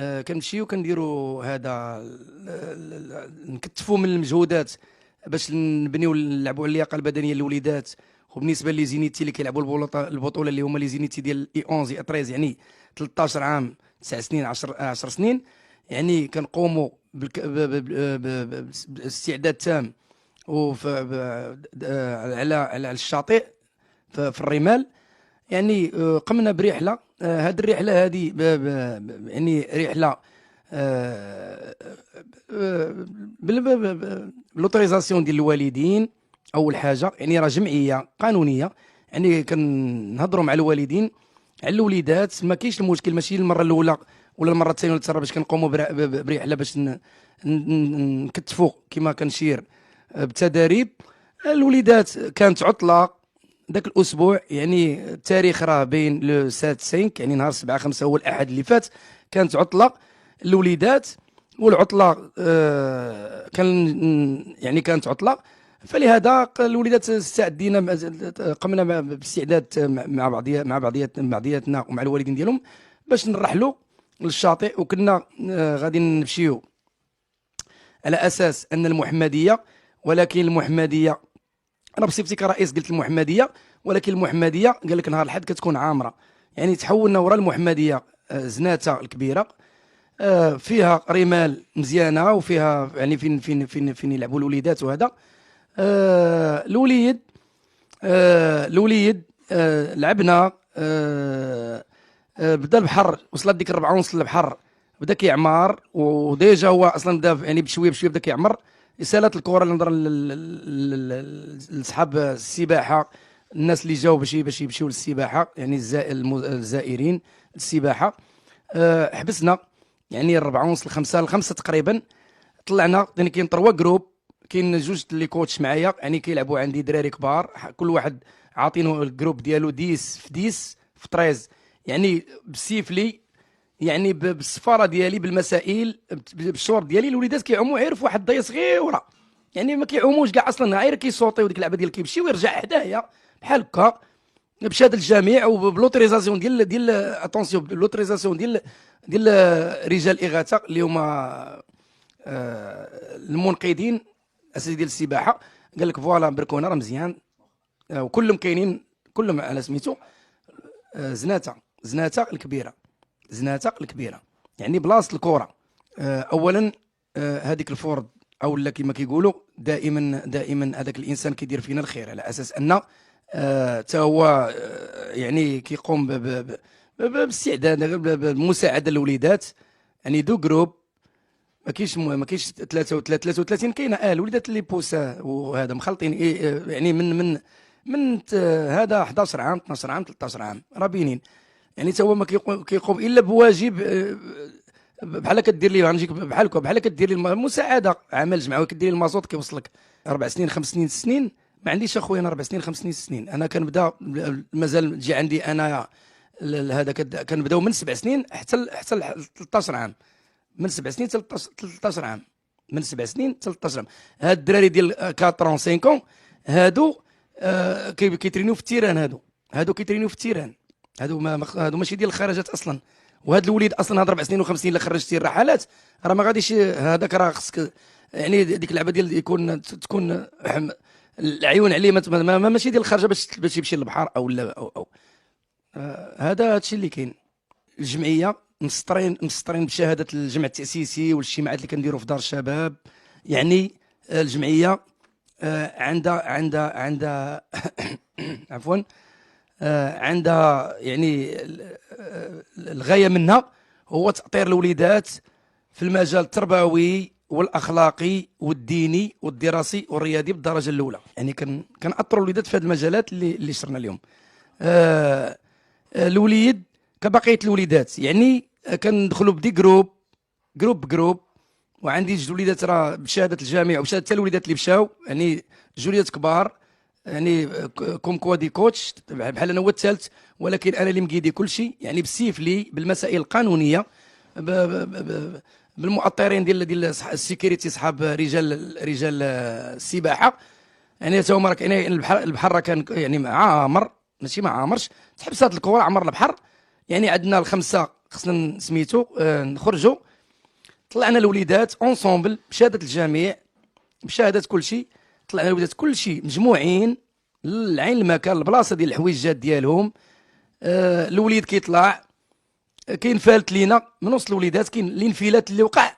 كنمشيو كنديروا هذا نكتفوا من المجهودات باش نبنيو نلعبوا على اللياقه البدنيه للوليدات. وبالنسبه لي زينيتي اللي كيلعبوا البطوله اللي هما لي زينيتي ديال اي 11 اي 13 يعني 13 عام 9 سنين 10 سنين، يعني كنقوموا باستعداد تام على الشاطئ في الرمال. يعني قمنا برحله. هذه الرحله هذه يعني رحله بالوتوريزاسيون ديال الوالدين. اول حاجه يعني راه جمعيه قانونيه، يعني كنهضروا مع الوالدين على الوليدات. ما كاينش المشكل، ماشي المره الاولى ولا المره الثانيه ولا الثالثه باش كنقوموا برحله باش نكتفوا كما كنشير بتداريب. الوليدات كانت عطله ذاك الاسبوع، يعني التاريخ راه بين لو 7 5 يعني نهار 7 5 هو الاحد اللي فات، كانت عطله الوليدات. والعطله يعني كانت عطله، فلهذا الوليدات استعدينا قمنا باستعداد مع بعضياتنا ومع الوالدين ديالهم باش نرحلوا للشاطئ. وكنا غادي نمشيو على اساس ان المحمديه، ولكن المحمديه انا بصفتي كرئيس قلت المحمديه، ولكن المحمديه قال لك نهار الاحد كتكون عامره. يعني تحولنا وراء المحمديه زناتة الكبيره، فيها رمال مزيانه وفيها يعني فين يلعبوا الوليدات. وهذا الوليد لعبنا. بدا البحر، وصلت ديك 4:30 البحر بدا كيعمر، وديجا هو اصلا بدا يعني بشويه بشويه بدا كيعمر. رسالة الكره اللي نهضر لاصحاب السباحه، الناس اللي جاوا باش يمشيو للسباحه، يعني الزائرين السباحه. حبسنا يعني 4:30 5 تقريبا. طلعنا يعني كاين 3 جروب، كاين جوج اللي كوتش معايا يعني كيلعبوا عندي دراري كبار، كل واحد عاطينه الجروب ديالو 10 في 10 في 13، يعني بالسيفلي يعني بالسفاره ديالي بالمسائل بالشور ديالي. الوليدات كيعوموا غير في واحد الضيه صغيره، يعني ما كيعوموش كاع اصلا، غير كيصوتيو ديك اللعبه ديال كيمشي ويرجع حدايا بحال هكا بشهاده الجميع وبلوتوريزاسيون ديال اتونسيون بلوتوريزاسيون ديال رجال الاغاثه اللي هما المنقذين اساسي ديال السباحه. قال لك فوالا بركونا راه مزيان، وكلهم كاينين كلهم على سميتو زناتة الكبيره يعني بلاصه الكره. اولا هذيك الفورد او لا كما كيقولوا دائما هذاك الانسان كيدير فينا الخير، على اساس ان حتى هو يعني كيقوم باستعداد بالمساعده للوليدات. يعني دو جروب، ما كاينش 33 كاينه الوليدات اللي بوسا وهذا مخلطين يعني من هذا 11 عام 12 عام 13 عام راه باينين. يعني حتى هو ما كيقوم الا بواجب بحال كدير ليه غنجيك بحال كدير ليه مساعده عمل جمعوي، كدير ليه المازوط كيوصلك 4 سنين 5 سنين 6 سنين. ما عنديش اخويا انا 4 سنين 5 سنين 6 سنين، انا كنبدا مازال تجي عندي انا هذا كنبداو من 7 سنين حتى 13 عام، من 7 سنين حتى 13 عام، من 7 سنين حتى 13 عام. هاد الدراري ديال 4 5 هادو كيترينيو في التيران، هادو كيترينيو في التيران، هادو ماشي ديال الخرجات اصلا. وهذا الوليد اصلا هاد 4 سنين و5 سنين اللي خرجتي الرحلات راه ما غاديش هذاك، راه خصك يعني ديك اللعبه ديال تكون العيون عليه ماشي ديال الخرجه باش يمشي للبحر او لا او هذا هادشي اللي كاين. الجمعيه مسطرين بشهاده الجمع التاسيسي والاجتماعات اللي كنديروا في دار الشباب. يعني الجمعيه عندها عفوا عندها يعني الغايه منها هو تاطير الوليدات في المجال التربوي والاخلاقي والديني والدراسي والرياضي بالدرجه الاولى. يعني كنأطروا الوليدات في هذه المجالات اللي شرنا اليوم. الوليد كبقيه الوليدات يعني كندخلوا بدي جروب، وعندي جوج وليدات راه بشهاده الجامع وبشهاده حتى الوليدات اللي مشاو، يعني جوج وليدات كبار، يعني كوم كوادي كوتش بحال انا هو الثالث، ولكن انا اللي مقيدي كل شيء، يعني بالسيفلي بالمسائل القانونيه بالمؤطرين ديال السيكوريتي صحاب رجال السباحه. يعني تا هما راه كاين البحر راه كان يعني عامر، ماشي ما عامرش، تحبس هذه الكره عمر البحر. يعني عندنا الخمسه خصنا سميتو نخرجوا. طلعنا الوليدات اونسومبل بشهاده الجميع، بشهاده كل شيء. طلعنا الوليدات كل شيء مجموعين لعين المكان البلاصه ديال الحويجات ديالهم. الوليد كيطلع كاين فالت لينا من وسط الوليدات، كاين الانفلات اللي وقع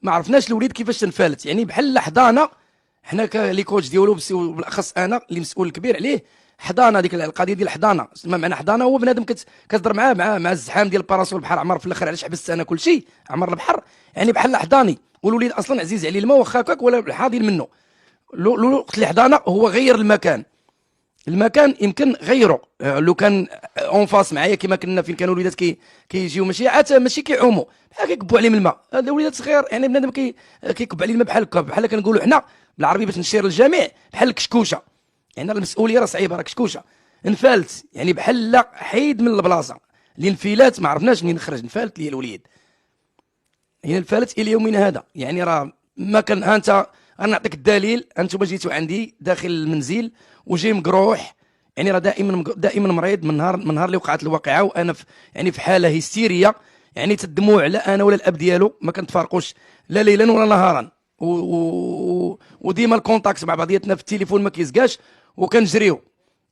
ما عرفناش الوليد كيفاش تنفالت، يعني بحال حضانه. حنا لي كوتش ديالو بالاخص انا اللي مسؤول كبير عليه، حضانه. ديك القضيه ديال الحضانه، ما معنى حضانه؟ هو بنادم كتهضر معاه مع الزحام ديال الباراسول، البحر عمر في الاخر، علاش حبست انا كل شيء عمر البحر، يعني بحال حضاني. والوليد اصلا عزيز عليه الماء واخا هكاك ولا حاضر منه. وقت اللي حضانه هو غير المكان يمكن غيره. لو كان اون فاس معايا كما كنا فين كانوا الوليدات كيجيو ماشي كيعوموا بحال كيكبوا عليهم الماء. هاد الوليدات صغير يعني بنادم كيكب عليه الماء بحال كنقولوا حنا بالعربي باش نشير للجميع بحال الكشكوشه. يعني المسؤوليه راه صعيبه، راه كشكوشه. انفالت يعني بحال حيد من البلاصه. الانفلات ما عرفناش منين خرج، انفالت لي الوليد. هي انفالت الى يومنا هذا. يعني راه ما كان. ها انت انا نعطيك الدليل، انتم جيتوا عندي داخل المنزل وجاي مقروح، يعني راه دائما مريض من نهار اللي وقعت الواقعه، وانا في حاله هستيريه. يعني الدموع لا انا ولا الاب ديالو ما كنتفارقوش لا ليلا ولا نهارا، وديما الكونتاكت مع بعضياتنا في التليفون ما كيزكاش، وكنجريو.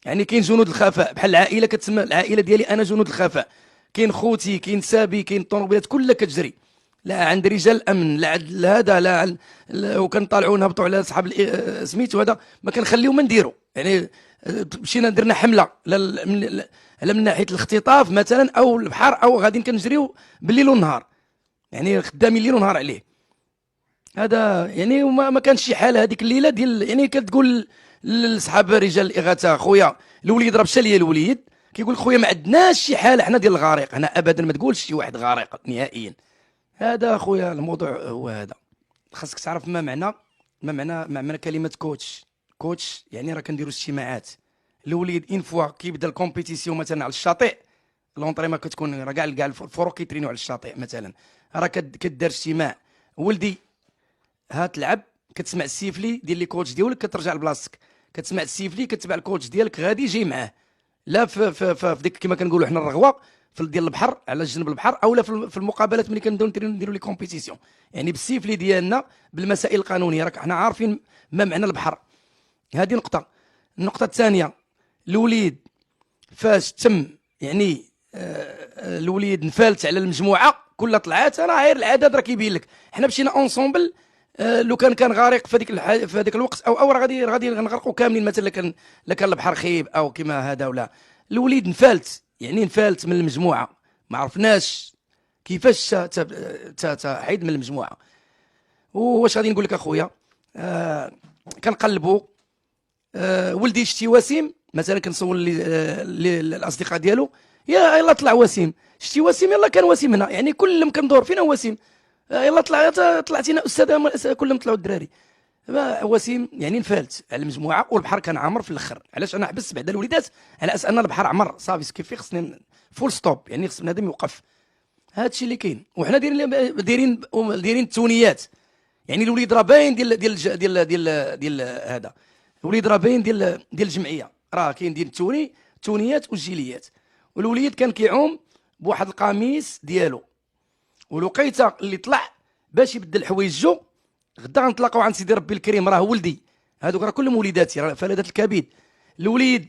يعني كاين جنود الخفاء بحال العائله، كتسمى العائله ديالي انا جنود الخفاء. كاين خوتي، كاين سابي، كاين الطوموبيلات كلها كتجري، لا عند رجال الامن، لا عند هذا، وكنطالعوا نهبطوا على صحاب سميتو هذا، ما كنخليو ما نديروا. يعني مشينا درنا حمله من ناحيه الاختطاف مثلا او البحر، او غادي كنجريو بالليل والنهار، يعني خدامين ليل ونهار عليه. هذا يعني ما كانش شي حاله هذيك الليله ديال، يعني كتقول لصحاب رجال الاغاثه خويا الوليد راه مشى ليا الوليد، كيقول خويا ما عندناش شي حاله حنا ديال الغريق هنا ابدا، ما تقولش شي واحد غريق نهائيا. هذا خويا الموضوع هو هذا. خاصك تعرف ما معنى كلمه كوتش. يعني راه كنديروا اجتماعات. الوليد ان فوا كيبدا الكومبيتيسيون مثلا على الشاطئ، لونطري كتكون راه كاع الفروق كيترينوا على الشاطئ مثلا، راه كدار اجتماع. ولدي ها تلعب، كتسمع السيفلي ديال لي كوتش ديالك، كترجع لبلاصتك، كتسمع السيفلي، كتبع الكوتش ديالك غادي جاي معاه. لا في ديك كما كنقولوا حنا الرغوه في ديال البحر على جنب البحر، اولا في المقابلات ملي كنبداو نديروا لي كومبيتيسيون، يعني بالسيفلي ديالنا بالمسائل القانونيه. راك حنا عارفين ما معنى البحر. هذه نقطه. النقطه الثانيه، الوليد فاش تم يعني الوليد نفالت على المجموعه كلها طلعات، راه غير العدد راه كيبين لك. حنا مشينا اونسومبل. لو كان غارق في هذاك الوقت او راه غادي نغرقوا كاملين مثلا، كان البحر خيب او كما هذا ولا. الوليد نفالت، يعني نفالت من المجموعه، ما عرفناش كيفاش حيد من المجموعه. واش غادي نقول لك اخويا؟ كنقلبوا. ولدي شتي وسيم مثلا، كنصور الاصدقاء ديالو، يلا طلع وسيم، شتي وسيم، يلا كان وسيم هنا، يعني كلهم كندور فينا وسيم، يلا طلعتينا استاذه، كلهم طلعوا الدراري. وسيم يعني نفالت على المجموعه، والبحر كان عامر في الاخر. علاش انا حبست بعد الوليدات؟ على اساس ان البحر عمر صافي، كيف خصني فول ستوب، يعني خص بنادم يوقف. هذا الشيء اللي كاين. وحنا دايرين التونيات، يعني الوليد راه باين ديال هذا، الوليد راه باين ديال الجمعيه، راه كاين ديال التونيات والجيليات. والوليد كان كيعوم بواحد القميص ديالو، والوقيته اللي طلع باش يبدل حوايجو. غدا غنتلاقاو عند سيدي ربي الكريم، راه ولدي، هذوك راه كلهم وليداتي، راه فلذات الكبد. الوليد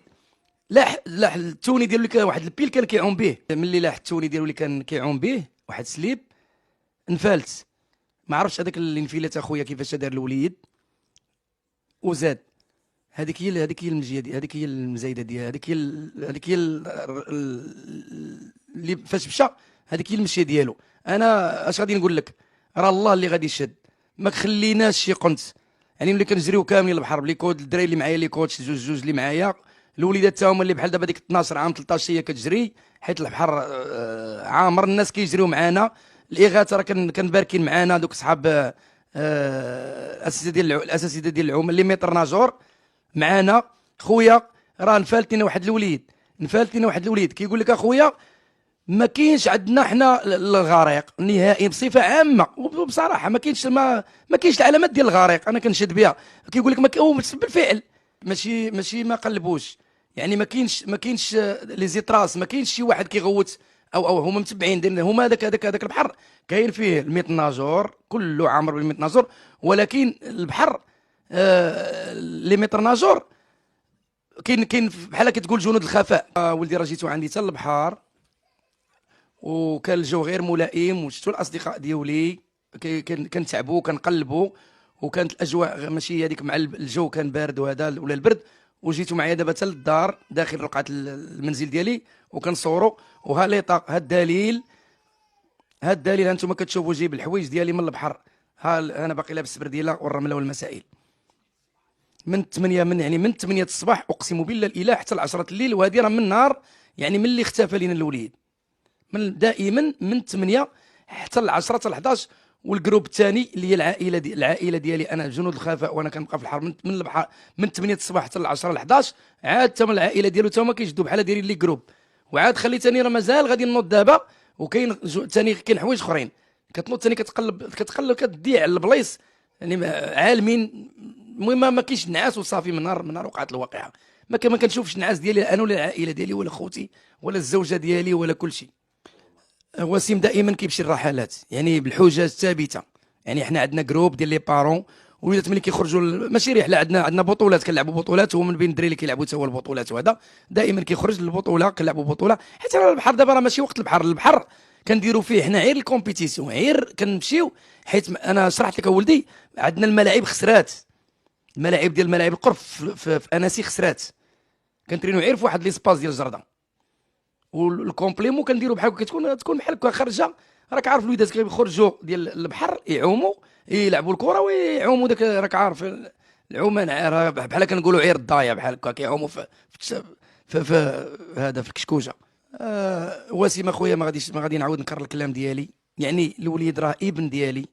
لاح التوني ديالو اللي كان واحد البيل كان كيعوم به، ملي لاح التوني ديالو اللي كان كيعوم به واحد سليب، انفالت. ما عرفتش هذاك الانفلات اخويا كيفاش دار الوليد وزاد. هذيك هي المجيه، هذيك هي المزايده ديال، هذيك هي اللي فاش مشى، هذيك هي المشيه ديالو. انا اش غادي نقول لك؟ راه الله اللي غادي يشد، ما خليناش شي قنت. يعني ملي كنجريو كاملين البحر بلي كود، الدراري اللي معايا لي كوتش جوج اللي معايا، الوليدات تا هما اللي بحال دابا ديك 12 عام 13 هي كتجري، حيت البحر عامر، الناس كيجريو معانا. الاغاثه راه كنباركين معانا دوك صحاب الاساتذه ديال العوم اللي متر ناجور معانا. خويا راه نفالتينا واحد الوليد كيقول لك اخويا ما كاينش عندنا حنا الغريق نهائي بصفه عامه، وبصراحه ما كاينش العلامات ديال الغريق، انا كنشهد بها. كيقول لك بالفعل ماشي ما قلبوش، يعني ما كاينش لي زيتراس، ما كاينش شي واحد كيغوت او هما متبعين دايرين هما هذاك البحر كاين فيه الميت ناجور كله عامر بالميت ناجور، ولكن البحر لي متر ناجور كاين بحال كتقول جنود الخفاء. ولدي راه جيتو عندي حتى البحر وكان الجو غير ملائم، وشفتوا الاصدقاء ديولي كنتعبوا كنقلبوا، وكانت الاجواء ماشي هذيك مع الجو كان بارد وهذا ولا البرد، وجيتوا معايا دابا حتى للدار داخل رقعه المنزل ديالي وكنصوروا. وها ليطا ها الدليل هانتوما كتشوفوا جيب الحوايج ديالي من البحر. ها انا باقي لابس السبرديله والرمله والمسائل من 8 الصباح اقسم بالله الاله حتى 10 الليل، وهذه راه من نهار يعني من اللي اختفى لينا الوليد، من دائما من 8 حتى 10 حتى 11. والجروب الثاني اللي هي العائله ديالي انا جنود الخفاء، وانا كنبقى في البحر من البحر من 8 الصباح حتى 10 ل 11. عاد حتى من العائله ديالو حتى هما كيجدوا بحال دايرين لي جروب. وعاد خليتني راه مازال غادي نوض دابا، وكاين ثاني كاين حوايج اخرين كتنوض ثاني كتقلب كتضيع على البلايص يعني عالمين. المهم ما كاينش نعاس وصافي من نهار وقعت الواقعه ما كنشوفش النعاس ديالي انا ولا العائله ديالي ولا خوتي ولا الزوجه ديالي ولا كل شيء. وسيم دائما كيمشي الرحلات يعني بالحجج ثابته، يعني احنا عندنا جروب ديال لي بارون وليدات ملي كيخرجوا ماشي رحله، عندنا بطولات كنلعبوا بطولات، هو من بين الدراري اللي كيلعبوا حتى هو البطولات، وهذا دائما كيخرج للبطوله كنلعبوا بطوله. حيت البحر دابا راه ماشي وقت البحر كنديروا فيه حنا غير الكومبيتيسيون، غير كنمشيو. حيت انا شرحت لك اولدي عندنا الملاعب خسرات، الملاعب ديال ملاعب القرب في اناسي خسرات، كنترينو غير في واحد ليسباس ديال الجرده. والكومبليمو كنديروا بحال تكون بحال هكا خارجه. راك عارف الوليدات كيخرجوا ديال البحر يعوموا يلعبوا الكره ويعوموا داك، راك عارف العومان بحال كنقولوا عير الضايع بحال هكا كيعوموا في هذا في الكشكوجه. وسيم اخويا ما غادي نعاود نكرر الكلام ديالي. يعني الوليد راه ابن ديالي،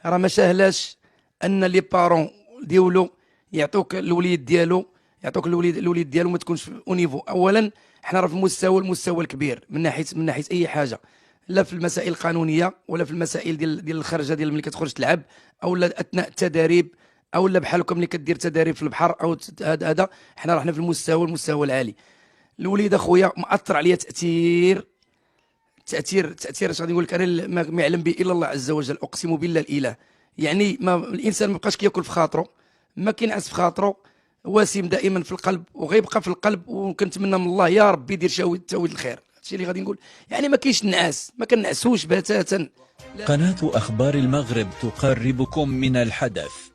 راه ما سهلاش ان لي بارون ديالو يعطوك الوليد ديالو، يعطوك الوليد ديالو ما تكونش او نيفو. اولا حنا راه في المستوى الكبير من ناحيه اي حاجه، لا في المسائل القانونيه ولا في المسائل ديال الخرجه ديال ملي كتخرج تلعب، او لا اثناء التدريب، او لا بحالكم ملي كدير تدريب في البحر او هذا. حنا راه حنا في المستوى العالي. الوليد اخويا مأثر عليا تاثير اش غادي نقول لك انا ما يعلم به الا الله عز وجل، اقسم بالله الاله. يعني ما الانسان ما بقاش كياكل في خاطره، ما كينعس في خاطره. وسيم دائما في القلب وغيبقى في القلب، وكنتمنى من الله يا ربي يدير تاويل الخير. هادشي اللي غادي نقول، يعني ما كاينش النعاس، ما كنعسوش بتاتا. قناة أخبار المغرب تقربكم من الحدث.